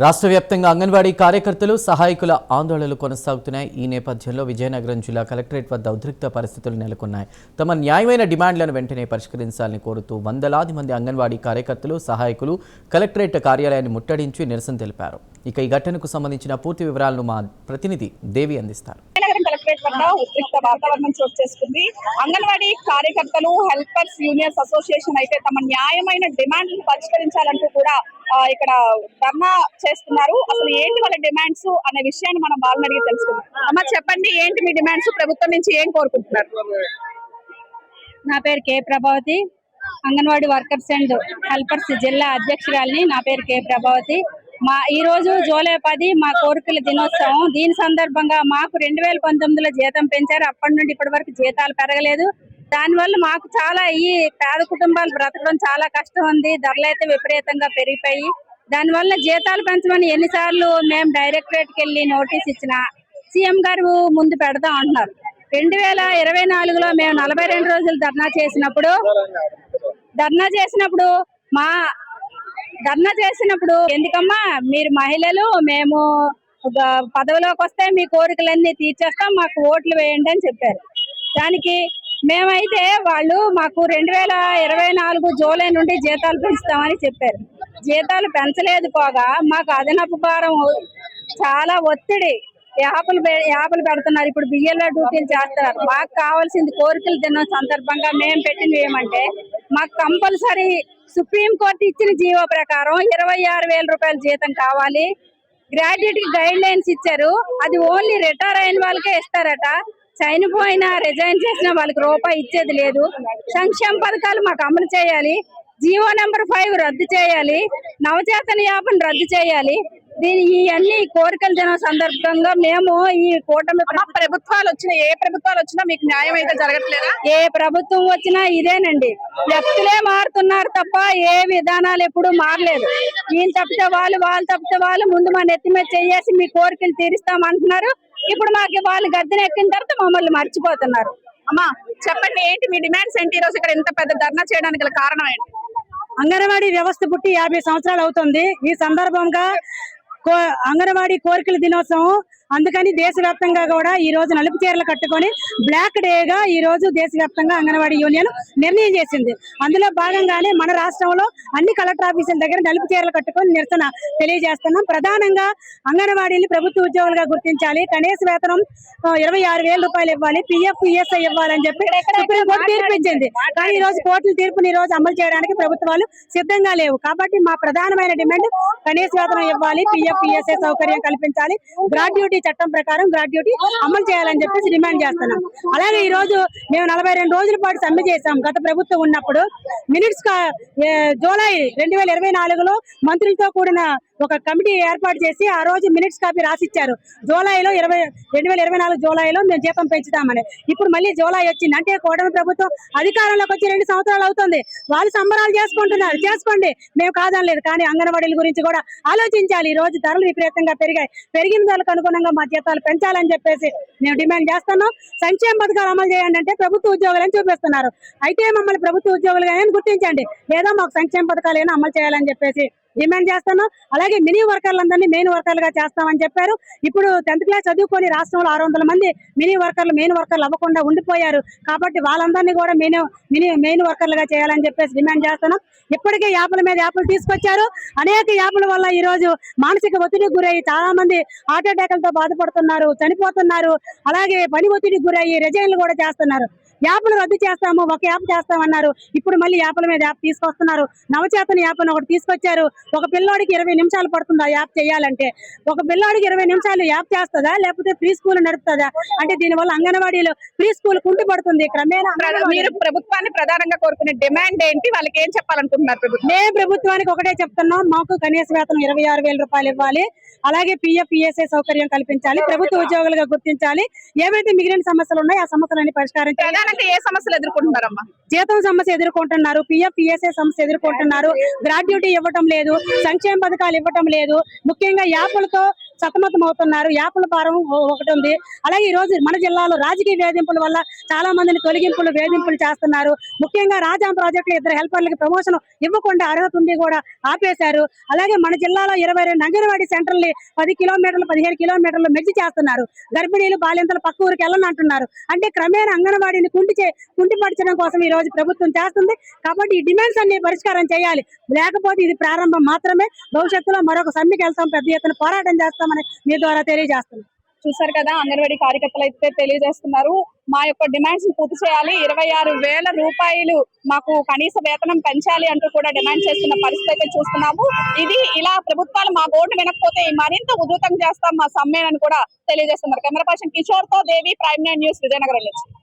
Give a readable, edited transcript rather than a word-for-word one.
రాష్ట్ర వ్యాప్తంగా అంగన్వాడీ కార్యకర్తలు సహాయకుల ఆందోళనలు కొనసాగుతున్నాయి. ఈ నేపథ్యంలో విజయనగరం జిల్లా కలెక్టరేట్ వద్ద ఉద్రిక్త పరిస్థితులు నెలకొన్నాయి. తమ న్యాయమైన డిమాండ్లను వెంటనే పరిష్కరించాలని కోరుతూ వందలాది మంది అంగన్వాడీ కార్యకర్తలు సహాయకులు కలెక్టరేట్ కార్యాలయాన్ని ముట్టడించి నిరసన తెలిపారు. ఇక ఈ ఘటనకు సంబంధించిన పూర్తి వివరాలను మా ప్రతినిధి దేవి అందిస్తారు. కలెక్టరేట్ వద్ద ఉద్రిక్త వాతావరణం చోటు చేసుకుంది. అంగన్వాడీ కార్యకర్తలు హెల్పర్స్ యూనియన్స్ అసోసియేషన్ అయితే తమ న్యాయమైన డిమాండ్లను పరిష్కరించాలంటూ కూడా ఇక్కడ ధర్నా చేస్తున్నారు. అసలు ఏంటి వాళ్ళ డిమాండ్స్ అనే విషయాన్ని మనం వాళ్ళని అడిగి తెలుసుకుందాం. అమ్మ చెప్పండి, ఏంటి మీ డిమాండ్స్? ప్రభుత్వం నుంచి ఏం కోరుకుంటున్నారు? నా పేరు K Prabhavati, anganwadi workers and helpers జిల్లా అధ్యక్షురాలిని. నా పేరు కే ప్రభావతి. ఈ రోజు జూలై 10 మా కోరికల దినోత్సవం. దీని సందర్భంగా మాకు 2019లో జీతం పెంచారు. అప్పటి నుండి ఇప్పటి వరకు జీతాలు పెరగలేదు. దానివల్ల మాకు చాలా ఈ పేద కుటుంబాలు బ్రతకడం చాలా కష్టం ఉంది. ధరలు అయితే విపరీతంగా పెరిగిపోయి దానివల్ల జీతాలు పెంచమని ఎన్నిసార్లు మేము డైరెక్టరేట్కి వెళ్ళి నోటీస్ ఇచ్చినా సీఎం గారు ముందు పెడతా అంటున్నారు. 2024లో మేము 42 రోజులు ధర్నా చేసినప్పుడు ఎందుకమ్మా మీరు మహిళలు, మేము పదవిలోకి వస్తే మీ కోరికలన్నీ తీర్చేస్తాం, మాకు ఓట్లు వేయండి అని చెప్పారు. దానికి మేమైతే వాళ్ళు మాకు 2024 జూలై నుండి జీతాలు పెంచుతామని చెప్పారు. జీతాలు పెంచలేదు పోగా మాకు అదనపు భారం, చాలా ఒత్తిడి, యాపలు పెడుతున్నారు. ఇప్పుడు బియ్యంలో డ్యూటీలు చేస్తున్నారు. మాకు కావాల్సింది కోరికలు తిన్న సందర్భంగా మేము పెట్టినవి ఏమంటే మాకు కంపల్సరీ సుప్రీంకోర్టు ఇచ్చిన జీవో ప్రకారం 26,000 రూపాయల జీతం కావాలి. గ్రాడ్యుయేట్ గైడ్ లైన్స్ ఇచ్చారు. అది ఓన్లీ రిటైర్ అయిన వాళ్ళకే ఇస్తారట. చనిపోయినా రిజైన్ చేసిన వాళ్ళకి రూపాయి ఇచ్చేది లేదు. సంక్షేమ పథకాలు మాకు అమలు చేయాలి. జీవో నెంబర్ 5 రద్దు చేయాలి. నవచేతన యాపను రద్దు చేయాలి. ఇవన్నీ కోరికల దినం సందర్భంగా మేము ఈ కూటమి ప్రభుత్వాలు వచ్చినా, ఏ ప్రభుత్వాలు వచ్చినా మీకు న్యాయం అయితే జరగట్లేదా? ఏ ప్రభుత్వం వచ్చినా ఇదేనండి. వ్యక్తులే మారుతున్నారు తప్ప ఏ విధానాలు ఎప్పుడు మారలేదు. ఈయన తప్పితే వాళ్ళు, వాళ్ళు తప్పితే వాళ్ళు, ముందు మా నెత్తి మీద చేసి మీ కోరికలు తీరుస్తామంటున్నారు. ఇప్పుడు మాకు వాళ్ళు గద్దెన ఎక్కిన తర్వాత మమ్మల్ని మర్చిపోతున్నారు. అమ్మా చెప్పండి, ఏంటి మీ డిమాండ్స్ ఏంటి? ఈ రోజు ఇక్కడ ఇంత పెద్ద ధర్నా చేయడానికి గల కారణం ఏంటి? అంగన్వాడీ వ్యవస్థ పుట్టి 50 సంవత్సరాలు అవుతుంది. ఈ సందర్భంగా అంగన్వాడీ కోరికల దినోత్సవం, అందుకని దేశవ్యాప్తంగా కూడా ఈ రోజు నలుపు చీరలు కట్టుకొని బ్లాక్ డేగా ఈ రోజు దేశవ్యాప్తంగా అంగన్వాడీ యూనియన్ నిర్ణయం చేసింది. అందులో భాగంగానే మన రాష్ట్రంలో అన్ని కలెక్టర్ ఆఫీసుల దగ్గర నలుపు చీరలు కట్టుకొని నిరసన తెలియజేస్తున్నాం. ప్రధానంగా అంగన్వాడీని ప్రభుత్వ ఉద్యోగులుగా గుర్తించాలి. కనీస వేతనం 26,000 రూపాయలు ఇవ్వాలి. PF ESI ఇవ్వాలని చెప్పి సుప్రీంకోర్టు తీర్పించింది. కానీ ఈ రోజు కోర్టుల తీర్పుని ఈ రోజు అమలు చేయడానికి ప్రభుత్వాలు సిద్ధంగా లేవు. కాబట్టి మా ప్రధానమైన డిమాండ్ కనీస వేతనం ఇవ్వాలి, PF ESI సౌకర్యం కల్పించాలి, గ్రాడ్యుయేటీ చట్టం ప్రకారం గ్రాడ్యుయేటీ అమలు చేయాలని చెప్పేసి డిమాండ్ చేస్తున్నాం. అలాగే ఈ రోజు మేము 42 రోజుల పాటు సమ్మె చేశాం. గత ప్రభుత్వం ఉన్నప్పుడు మినిట్స్ జూలై 2024లో మంత్రులతో కూడిన ఒక కమిటీ ఏర్పాటు చేసి ఆ రోజు మినిట్స్ కాపీ రాసిచ్చారు. 2024 జూలైలో మేము జీతం పెంచుతామని. ఇప్పుడు మళ్ళీ జూలై వచ్చింది. అంటే కూటమి ప్రభుత్వం అధికారంలోకి వచ్చి 2 సంవత్సరాలు అవుతుంది. వాళ్ళు సంబరాలు చేసుకుంటున్నారు, చేసుకోండి, మేము కాదనలేదు. కానీ అంగన్వాడీల గురించి కూడా ఆలోచించాలి. ఈ రోజు ధరలు విపరీతంగా పెరిగాయి. పెరిగిన ధరలకు అనుగుణంగా మా జీతాలు పెంచాలని చెప్పేసి మేము డిమాండ్ చేస్తున్నాం. సంక్షేమ పథకాలు అమలు చేయండి అంటే ప్రభుత్వ ఉద్యోగులని చూపిస్తున్నారు. అయితే మమ్మల్ని ప్రభుత్వ ఉద్యోగులుగా గుర్తించండి, లేదా మాకు సంక్షేమ పథకాలు అమలు చేయాలని చెప్పేసి డిమాండ్ చేస్తున్నాం. అలాగే మినీ వర్కర్లందరినీ మెయిన్ వర్కర్లుగా చేస్తామని చెప్పారు. ఇప్పుడు 10th క్లాస్ చదువుకొని రాష్ట్రంలో 600 మంది మెయిన్ వర్కర్లు అవ్వకుండా ఉండిపోయారు. కాబట్టి వాళ్ళందరినీ కూడా మెయిన్ వర్కర్లుగా చేయాలని చెప్పేసి డిమాండ్ చేస్తున్నాం. ఇప్పటికే యాప్ల మీద యాప్లు తీసుకొచ్చారు. అనేక యాప్ల వల్ల ఈ రోజు మానసిక ఒత్తిడికి గురయ్యి చాలా మంది హార్ట్ అటాక్లతో బాధపడుతున్నారు, చనిపోతున్నారు. అలాగే పని ఒత్తిడికి గురయ్యి రిజైన్లు కూడా చేస్తున్నారు. యాప్లు రద్దు చేస్తాము, ఒక యాప్ చేస్తామన్నారు. ఇప్పుడు మళ్ళీ యాప్ల మీద యాప్ తీసుకొస్తున్నారు. నవచేతన యాప్ అని ఒకటి తీసుకొచ్చారు. ఒక పిల్లోడికి 20 నిమిషాలు పడుతుంది ఆ యాప్ చేయాలంటే. ఒక పిల్లోడికి 20 నిమిషాలు యాప్ చేస్తుందా, లేకపోతే ప్రీ స్కూల్ నడుపుతుందా? అంటే దీనివల్ల అంగన్వాడీలో ప్రీ స్కూల్ కుంటి పడుతుంది. క్రమేణా మీరు ప్రభుత్వాన్ని ప్రధానంగా కోరుకునే డిమాండ్ ఏంటి? వాళ్ళకి ఏం చెప్పాలనుకుంటున్నారు? మేము ప్రభుత్వానికి ఒకటే చెప్తున్నాం, మాకు కనీస వేతనం 26,000 రూపాయలు ఇవ్వాలి. అలాగే PF ESI సౌకర్యం కల్పించాలి, ప్రభుత్వ ఉద్యోగులుగా గుర్తించాలి. ఏవైతే మిగిలిన సమస్యలు ఉన్నాయో ఆ సమస్యలన్నీ పరిష్కరించాలి. ఏ సమస్యలు ఎదుర్కొంటున్నారమ్మా? జీతం సమస్య ఎదుర్కొంటున్నారు, PF ESI సమస్య ఎదుర్కొంటున్నారు, గ్రాడ్యుయేటీ ఇవ్వటం లేదు, సంక్షేమ పథకాలు ఇవ్వటం లేదు. ముఖ్యంగా యాప్లతో సతమతం అవుతున్నారు. యాపుల భారం ఒకటి ఉంది. అలాగే ఈ రోజు మన జిల్లాలో రాజకీయ వేధింపుల వల్ల చాలా మందిని తొలగింపులు వేధింపులు చేస్తున్నారు. ముఖ్యంగా రాజాం ప్రాజెక్టులో 2 హెల్పర్లకి ప్రమోషన్ ఇవ్వకుండా అర్హత ఉండి కూడా ఆపేశారు. అలాగే మన జిల్లాలో 22 అంగన్వాడీ సెంటర్లు 10 కిలోమీటర్లు 15 కిలోమీటర్లు మెర్జి చేస్తున్నారు. గర్భిణీలు బాలింతలు పక్క ఊరికి వెళ్ళని అంటున్నారు. అంటే క్రమేణా అంగన్వాడీని కుంటిపరచడం కోసం ఈ రోజు ప్రభుత్వం చేస్తుంది. కాబట్టి ఈ డిమాండ్స్ అన్ని పరిష్కారం చేయాలి. లేకపోతే ఇది ప్రారంభం మాత్రమే. భవిష్యత్తులో మరొక సమ్మెకి వెళ్తాం, పెద్ద ఎత్తున పోరాటం చేస్తామని మీ ద్వారా తెలియజేస్తున్నాం. చూసారు కదా, అంగన్వాడీ కార్యకర్తలు అయితే తెలియజేస్తున్నారు. మా యొక్క డిమాండ్స్ పూర్తి చేయాలి, 26,000 రూపాయలు మాకు కనీస వేతనం పెంచాలి అంటూ కూడా డిమాండ్ చేస్తున్న పరిస్థితి అయితే చూస్తున్నాము. ఇది ఇలా ప్రభుత్వాలు మా గోడు వినకపోతే మరింత ఉధృతం చేస్తాం మా సమ్మెను కూడా తెలియజేస్తున్నారు. కెమెరా పర్సన్ కిషోర్ తో దేవి, ప్రైమ్9 న్యూస్, విజయనగరం నుంచి.